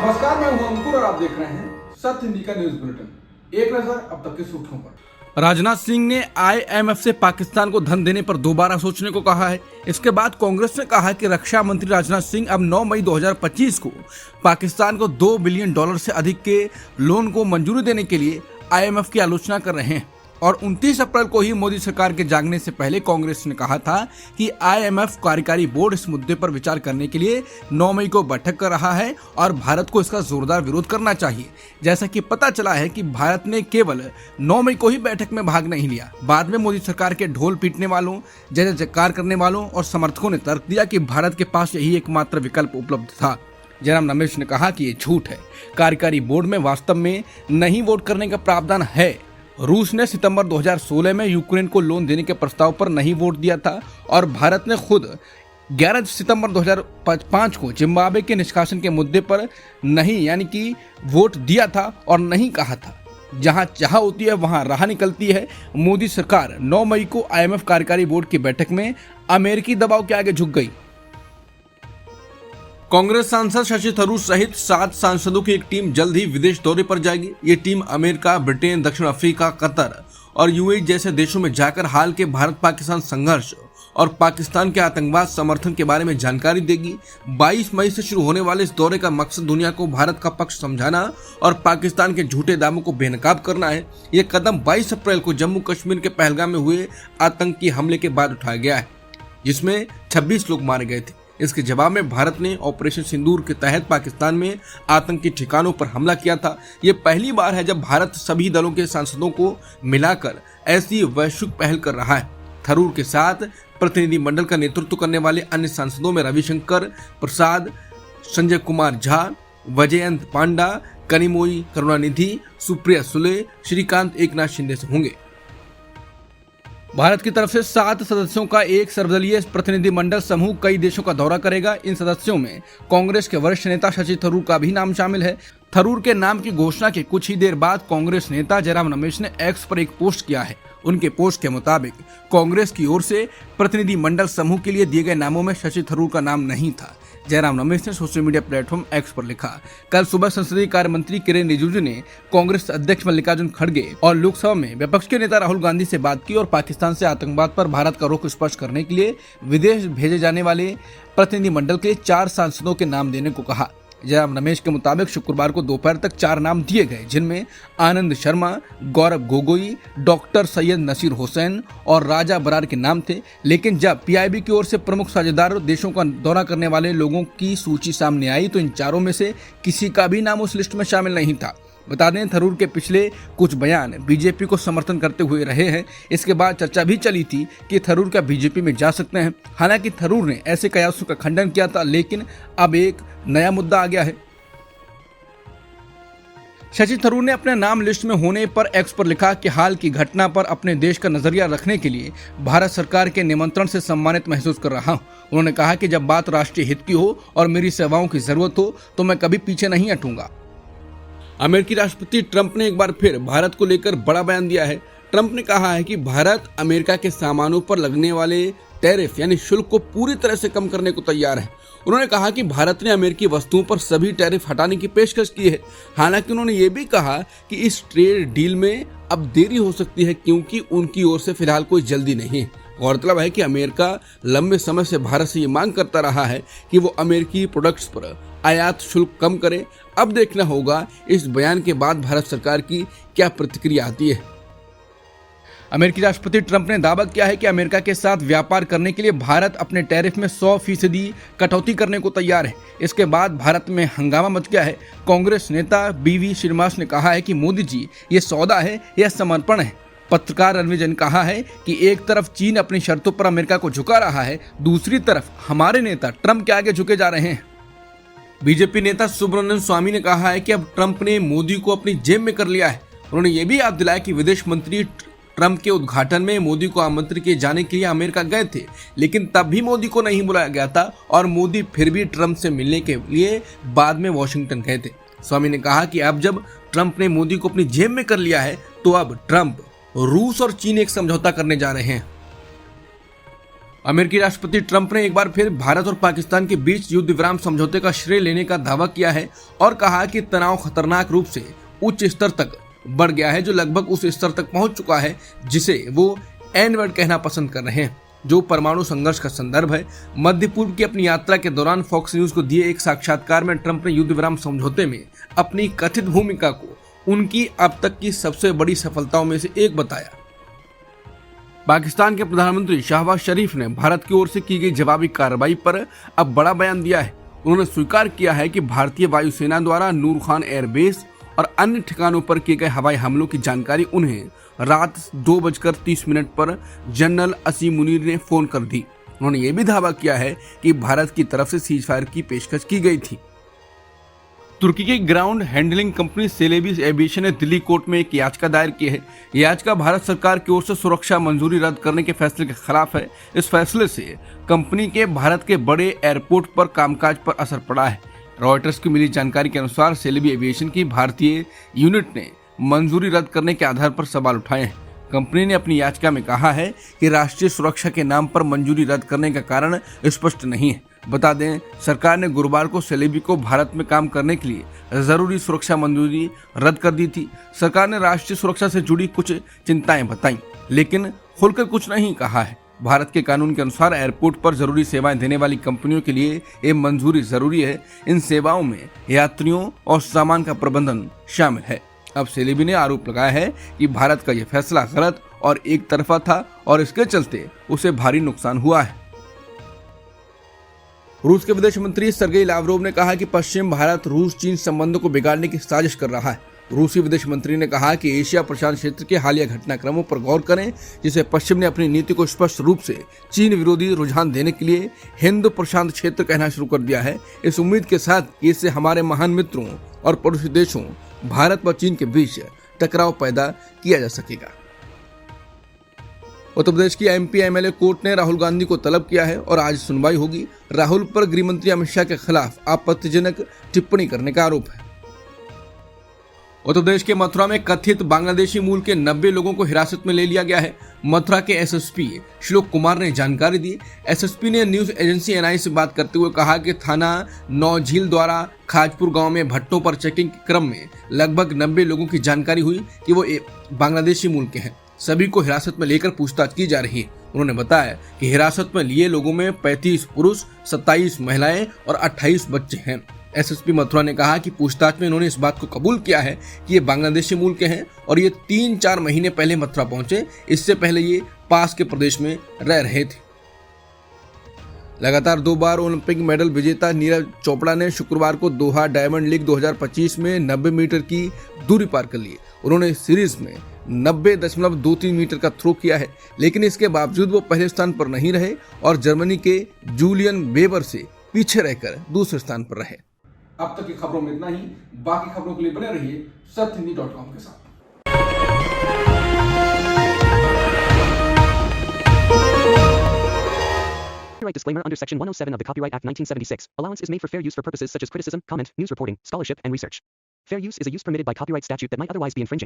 नमस्कार, मैं हूं अंकुर और आप देख रहे हैं सत्य हिंदी का न्यूज बुलेटिन। एक नजर अब तक की सुर्खियों पर। राजनाथ सिंह ने IMF से पाकिस्तान को धन देने पर दोबारा सोचने को कहा है। इसके बाद कांग्रेस ने कहा कि रक्षा मंत्री राजनाथ सिंह अब 9 मई 2025 को पाकिस्तान को $2 बिलियन से अधिक के लोन को मंजूरी देने के लिए IMF की आलोचना कर रहे हैं। और 29 अप्रैल को ही मोदी सरकार के जागने से पहले कांग्रेस ने कहा था कि IMF कार्यकारी बोर्ड इस मुद्दे पर विचार करने के लिए 9 मई को बैठक कर रहा है और भारत को इसका जोरदार विरोध करना चाहिए। जैसा कि पता चला है कि भारत ने केवल 9 मई को ही बैठक में भाग नहीं लिया। बाद में मोदी सरकार के ढोल पीटने वालों, जय जयकार करने वालों और समर्थकों ने तर्क दिया कि भारत के पास यही एकमात्र विकल्प उपलब्ध था। जयराम रमेश ने कहा कि ये झूठ है। कार्यकारी बोर्ड में वास्तव में नहीं वोट करने का प्रावधान है। रूस ने सितंबर 2016 में यूक्रेन को लोन देने के प्रस्ताव पर नहीं वोट दिया था और भारत ने खुद 11 सितंबर 2005 को जिम्बाब्वे के निष्कासन के मुद्दे पर नहीं यानी कि वोट दिया था और नहीं कहा था। जहां चाह होती है वहां राह निकलती है। मोदी सरकार 9 मई को IMF कार्यकारी बोर्ड की बैठक में अमेरिकी दबाव के आगे झुक गई। कांग्रेस सांसद शशि थरूर सहित 7 सांसदों की एक टीम जल्द ही विदेश दौरे पर जाएगी। ये टीम अमेरिका, ब्रिटेन, दक्षिण अफ्रीका, कतर और UAE जैसे देशों में जाकर हाल के भारत पाकिस्तान संघर्ष और पाकिस्तान के आतंकवाद समर्थन के बारे में जानकारी देगी। 22 मई से शुरू होने वाले इस दौरे का मकसद दुनिया को भारत का पक्ष समझाना और पाकिस्तान के झूठे दावों को बेनकाब करना है। ये कदम 22 अप्रैल को जम्मू कश्मीर के पहलगाम में हुए आतंकी हमले के बाद उठाया गया है, जिसमें 26 लोग मारे गए थे। इसके जवाब में भारत ने ऑपरेशन सिंदूर के तहत पाकिस्तान में आतंकी ठिकानों पर हमला किया था। ये पहली बार है जब भारत सभी दलों के सांसदों को मिलाकर ऐसी वैश्विक पहल कर रहा है। थरूर के साथ प्रतिनिधि मंडल का नेतृत्व करने वाले अन्य सांसदों में रविशंकर प्रसाद, संजय कुमार झा, वजयंत पांडा, कनिमोई करुणानिधि, सुप्रिया सुले, श्रीकांत एकनाथ शिंदे से होंगे। भारत की तरफ से 7 सदस्यों का एक सर्वदलीय प्रतिनिधिमंडल समूह कई देशों का दौरा करेगा। इन सदस्यों में कांग्रेस के वरिष्ठ नेता शशि थरूर का भी नाम शामिल है। थरूर के नाम की घोषणा के कुछ ही देर बाद कांग्रेस नेता जयराम रमेश ने X पर एक पोस्ट किया है। उनके पोस्ट के मुताबिक कांग्रेस की ओर से प्रतिनिधिमंडल समूह के लिए दिए गए नामों में शशि थरूर का नाम नहीं था। जयराम रमेश ने सोशल मीडिया प्लेटफॉर्म X पर लिखा, कल सुबह संसदीय कार्य मंत्री किरेन रिजिजू ने कांग्रेस अध्यक्ष मल्लिकार्जुन खड़गे और लोकसभा में विपक्ष के नेता राहुल गांधी से बात की और पाकिस्तान से आतंकवाद पर भारत का रुख स्पष्ट करने के लिए विदेश भेजे जाने वाले प्रतिनिधिमंडल के 4 सांसदों के नाम देने को कहा। जयराम रमेश के मुताबिक शुक्रवार को दोपहर तक 4 नाम दिए गए, जिनमें आनंद शर्मा, गौरव गोगोई, डॉक्टर सैयद नसीर हुसैन और राजा बरार के नाम थे। लेकिन जब PIB की ओर से प्रमुख साझेदार देशों का दौरा करने वाले लोगों की सूची सामने आई तो इन चारों में से किसी का भी नाम उस लिस्ट में शामिल नहीं था। बता दें, थरूर के पिछले कुछ बयान बीजेपी को समर्थन करते हुए रहे हैं। इसके बाद चर्चा भी चली थी कि थरूर क्या बीजेपी में जा सकते हैं। हालांकि थरूर ने ऐसे कयासों का खंडन किया था, लेकिन अब एक नया मुद्दा आ गया है। शशि थरूर ने अपने नाम लिस्ट में होने पर X पर लिखा कि हाल की घटना पर अपने देश का नजरिया रखने के लिए भारत सरकार के निमंत्रण से सम्मानित महसूस कर रहा हूं। उन्होंने कहा कि जब बात राष्ट्रीय हित की हो और मेरी सेवाओं की जरूरत हो तो मैं कभी पीछे नहीं हटूंगा। अमेरिकी राष्ट्रपति ट्रंप ने एक बार फिर भारत को लेकर बड़ा बयान दिया है। ट्रंप ने कहा है कि भारत अमेरिका के सामानों पर लगने वाले टैरिफ यानी शुल्क को पूरी तरह से कम करने को तैयार है। उन्होंने कहा कि भारत ने अमेरिकी वस्तुओं पर सभी टैरिफ हटाने की पेशकश की है। हालांकि उन्होंने ये भी कहा कि इस ट्रेड डील में अब देरी हो सकती है क्योंकि उनकी ओर से फिलहाल कोई जल्दी नहीं है। गौरतलब है कि अमेरिका लंबे समय से भारत से ये मांग करता रहा है कि वो अमेरिकी प्रोडक्ट्स पर आयात शुल्क कम करे। अब देखना होगा इस बयान के बाद भारत सरकार की क्या प्रतिक्रिया आती है। अमेरिकी राष्ट्रपति ट्रंप ने दावा किया है कि अमेरिका के साथ व्यापार करने के लिए भारत अपने टैरिफ में 100% कटौती करने को तैयार है। इसके बाद भारत में हंगामा मच गया है। कांग्रेस नेता BV श्रीनिवास ने कहा है कि मोदी जी ये सौदा है या समर्पण है। पत्रकार रणवीर ने कहा है कि एक तरफ चीन अपनी शर्तों पर अमेरिका को झुका रहा है, दूसरी तरफ हमारे नेता ट्रंप के आगे झुके जा रहे हैं। बीजेपी नेता सुब्रमण्यम स्वामी ने कहा है कि अब ट्रंप ने मोदी को अपनी जेब में कर लिया है। उन्होंने ये भी याद दिलाया कि विदेश मंत्री ट्रंप के उद्घाटन में मोदी को आमंत्रित किए जाने के लिए अमेरिका गए थे, लेकिन तब भी मोदी को नहीं बुलाया गया था और मोदी फिर भी ट्रंप से मिलने के लिए बाद में वॉशिंगटन गए थे। स्वामी ने कहा कि अब जब ट्रंप ने मोदी को अपनी जेब में कर लिया है तो अब ट्रंप, रूस और चीन एक समझौता करने जा रहे हैं। अमेरिकी राष्ट्रपति ट्रंप ने एक बार फिर भारत और पाकिस्तान के बीच युद्ध विराम समझौते का श्रेय लेने का दावा किया है और कहा कि तनाव खतरनाक रूप से उच्च स्तर तक बढ़ गया है, जो लगभग उस स्तर तक पहुंच चुका है जिसे वो एन वर्ड कहना पसंद कर रहे हैं, जो परमाणु संघर्ष का संदर्भ है। मध्य पूर्व की अपनी यात्रा के दौरान फॉक्स न्यूज को दिए एक साक्षात्कार में ट्रंप ने युद्ध विराम समझौते में अपनी कथित भूमिका को उनकी अब तक की सबसे बड़ी सफलताओं में से एक बताया। पाकिस्तान के प्रधानमंत्री शहबाज शरीफ ने भारत की ओर से की गई जवाबी कार्रवाई पर अब बड़ा बयान दिया है। उन्होंने स्वीकार किया है कि भारतीय वायुसेना द्वारा नूर खान एयरबेस और अन्य ठिकानों पर किए गए हवाई हमलों की जानकारी उन्हें रात 2:30 पर जनरल असीम मुनीर ने फोन कर दी। उन्होंने ये भी दावा किया है कि भारत की तरफ से सीज फायर की पेशकश की गई थी। तुर्की की ग्राउंड हैंडलिंग कंपनी सेलेबीज एविएशन ने दिल्ली कोर्ट में एक याचिका दायर की है। याचिका भारत सरकार की ओर से सुरक्षा मंजूरी रद्द करने के फैसले के खिलाफ है। इस फैसले से कंपनी के भारत के बड़े एयरपोर्ट पर कामकाज पर असर पड़ा है। रॉयटर्स को मिली जानकारी के अनुसार सेलेबी एविएशन की भारतीय यूनिट ने मंजूरी रद्द करने के आधार पर सवाल उठाए हैं। कंपनी ने अपनी याचिका में कहा है कि राष्ट्रीय सुरक्षा के नाम पर मंजूरी रद्द करने का कारण स्पष्ट नहीं है। बता दें, सरकार ने गुरुवार को सेलेबी को भारत में काम करने के लिए जरूरी सुरक्षा मंजूरी रद्द कर दी थी। सरकार ने राष्ट्रीय सुरक्षा से जुड़ी कुछ चिंताएं बताई, लेकिन खुलकर कुछ नहीं कहा है। भारत के कानून के अनुसार एयरपोर्ट पर जरूरी सेवाएं देने वाली कंपनियों के लिए ये मंजूरी जरूरी है। इन सेवाओं में यात्रियों और सामान का प्रबंधन शामिल है। अब सेलेबी ने आरोप लगाया है कि भारत का यह फैसला गलत और एक तरफा था और इसके चलते उसे भारी नुकसान हुआ है। रूस के विदेश मंत्री सर्गेई लावरोव ने कहा कि पश्चिम भारत रूस चीन संबंधों को बिगाड़ने की साजिश कर रहा है। रूसी विदेश मंत्री ने कहा कि एशिया प्रशांत क्षेत्र के हालिया घटनाक्रमों पर गौर करें, जिसे पश्चिम ने अपनी नीति को स्पष्ट रूप से चीन विरोधी रुझान देने के लिए हिंद प्रशांत क्षेत्र कहना शुरू कर दिया है। इस उम्मीद के साथ कि इससे हमारे महान मित्रों और पड़ोसी देशों भारत व चीन के बीच टकराव पैदा किया जा सकेगा। उत्तर प्रदेश की एमपी एमएलए कोर्ट ने राहुल गांधी को तलब किया है और आज सुनवाई होगी। राहुल पर गृह मंत्री अमित शाह के खिलाफ आपत्तिजनक टिप्पणी करने का आरोप है। उत्तर प्रदेश के मथुरा में कथित बांग्लादेशी मूल के 90 लोगों को हिरासत में ले लिया गया है। मथुरा के एसएसपी श्लोक कुमार ने जानकारी दी। एसएसपी ने न्यूज एजेंसी एनआई से बात करते हुए कहा कि थाना नौझील द्वारा खाजपुर गांव में भट्टों पर चेकिंग के क्रम में लगभग 90 लोगों की जानकारी हुई कि वो बांग्लादेशी मूल के हैं। सभी को हिरासत में लेकर पूछताछ की जा रही है। उन्होंने बताया कि हिरासत में लिए लोगों में 35 पुरुष, 27 महिलाएं और 28 बच्चे हैं। एसएसपी मथुरा ने कहा कि पूछताछ में इन्होंने इस बात को कबूल किया है कि ये बांग्लादेशी मूल के हैं और ये 3-4 महीने पहले मथुरा पहुंचे। इससे पहले ये पास के प्रदेश में रह रहे थे। लगातार 2 बार ओलंपिक मेडल विजेता नीरज चोपड़ा ने शुक्रवार को दोहा डायमंड लीग 2025 में 90 मीटर की दूरी पार कर ली। उन्होंने सीरीज में 90.23 मीटर का थ्रो किया है, लेकिन इसके बावजूद वो पहले स्थान पर नहीं रहे और जर्मनी के जूलियन वेबर से पीछे रहकर दूसरे स्थान पर रहे। अब तक की खबरों में इतना ही। बाकी खबरों के लिए बने रहिए सत्यहिंदी.com के साथ। Copyright disclaimer under Section 107 of the Copyright Act 1976. Allowance is made for fair use for purposes such as criticism, comment, news reporting, scholarship, and research. Fair use is a use permitted by copyright statute that might otherwise be infringing.